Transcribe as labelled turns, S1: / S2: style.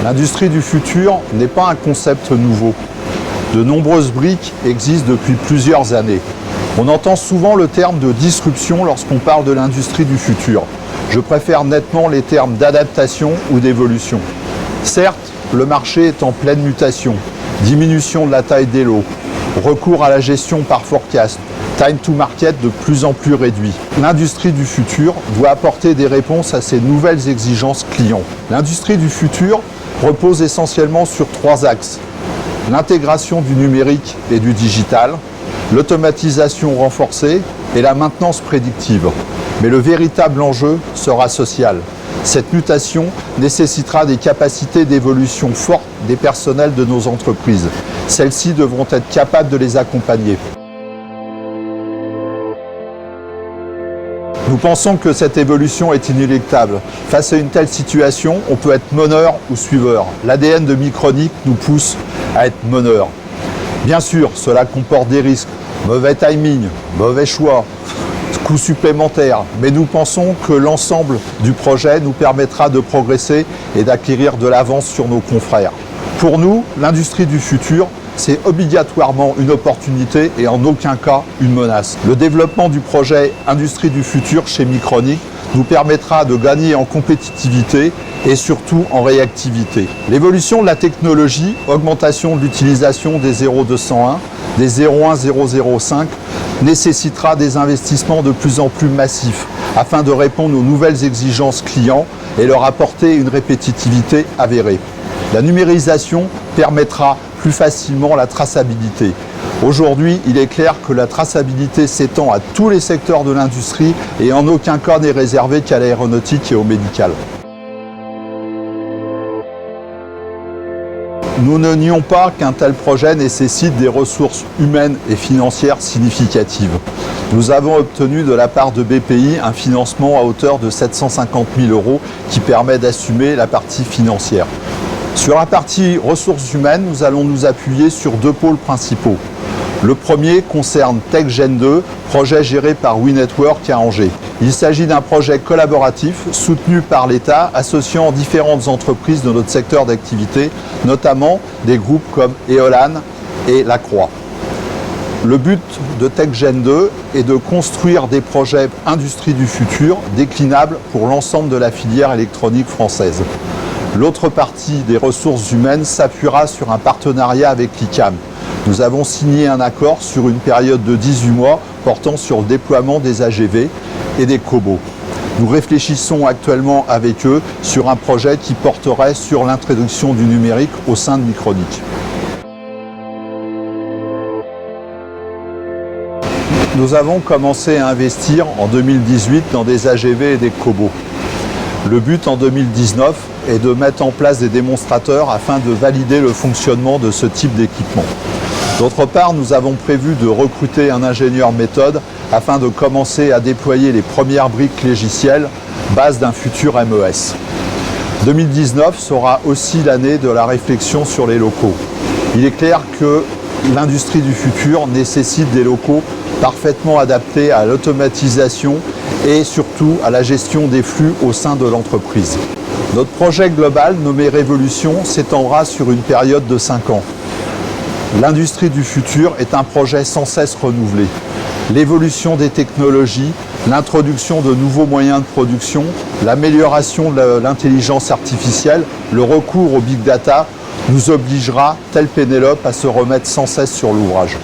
S1: L'industrie du futur n'est pas un concept nouveau. De nombreuses briques existent depuis plusieurs années. On entend souvent le terme de disruption lorsqu'on parle de l'industrie du futur. Je préfère nettement les termes d'adaptation ou d'évolution. Certes, le marché est en pleine mutation. Diminution de la taille des lots, recours à la gestion par forecast, time to market de plus en plus réduit. L'industrie du futur doit apporter des réponses à ces nouvelles exigences clients. L'industrie du futur repose essentiellement sur 3 axes. L'intégration du numérique et du digital, l'automatisation renforcée et la maintenance prédictive. Mais le véritable enjeu sera social. Cette mutation nécessitera des capacités d'évolution fortes des personnels de nos entreprises. Celles-ci devront être capables de les accompagner. Nous pensons que cette évolution est inéluctable. Face à une telle situation, on peut être meneur ou suiveur. L'ADN de Micronic nous pousse à être meneur. Bien sûr, cela comporte des risques. Mauvais timing, mauvais choix, coûts supplémentaires. Mais nous pensons que l'ensemble du projet nous permettra de progresser et d'acquérir de l'avance sur nos confrères. Pour nous, l'industrie du futur, c'est obligatoirement une opportunité et en aucun cas une menace. Le développement du projet Industrie du futur chez Micronic nous permettra de gagner en compétitivité et surtout en réactivité. L'évolution de la technologie, augmentation de l'utilisation des 0201, des 01, 005 nécessitera des investissements de plus en plus massifs afin de répondre aux nouvelles exigences clients et leur apporter une répétitivité avérée. La numérisation permettra plus facilement la traçabilité. Aujourd'hui, il est clair que la traçabilité s'étend à tous les secteurs de l'industrie et en aucun cas n'est réservée qu'à l'aéronautique et au médical. Nous ne nions pas qu'un tel projet nécessite des ressources humaines et financières significatives. Nous avons obtenu de la part de BPI un financement à hauteur de 750 000 € qui permet d'assumer la partie financière. Sur la partie ressources humaines, nous allons nous appuyer sur 2 pôles principaux. Le premier concerne TechGen 2, projet géré par WeNetwork à Angers. Il s'agit d'un projet collaboratif soutenu par l'État, associant différentes entreprises de notre secteur d'activité, notamment des groupes comme Eolan et Lacroix. Le but de TechGen 2 est de construire des projets industrie du futur déclinables pour l'ensemble de la filière électronique française. L'autre partie des ressources humaines s'appuiera sur un partenariat avec l'ICAM. Nous avons signé un accord sur une période de 18 mois portant sur le déploiement des AGV et des cobots. Nous réfléchissons actuellement avec eux sur un projet qui porterait sur l'introduction du numérique au sein de Micronic. Nous avons commencé à investir en 2018 dans des AGV et des cobots. Le but en 2019 est de mettre en place des démonstrateurs afin de valider le fonctionnement de ce type d'équipement. D'autre part, nous avons prévu de recruter un ingénieur méthode afin de commencer à déployer les premières briques logicielles, base d'un futur MES. 2019 sera aussi l'année de la réflexion sur les locaux. Il est clair que l'industrie du futur nécessite des locaux parfaitement adaptés à l'automatisation et surtout à la gestion des flux au sein de l'entreprise. Notre projet global, nommé Révolution, s'étendra sur une période de 5 ans. L'industrie du futur est un projet sans cesse renouvelé. L'évolution des technologies, l'introduction de nouveaux moyens de production, l'amélioration de l'intelligence artificielle, le recours au big data nous obligera, tel Pénélope, à se remettre sans cesse sur l'ouvrage.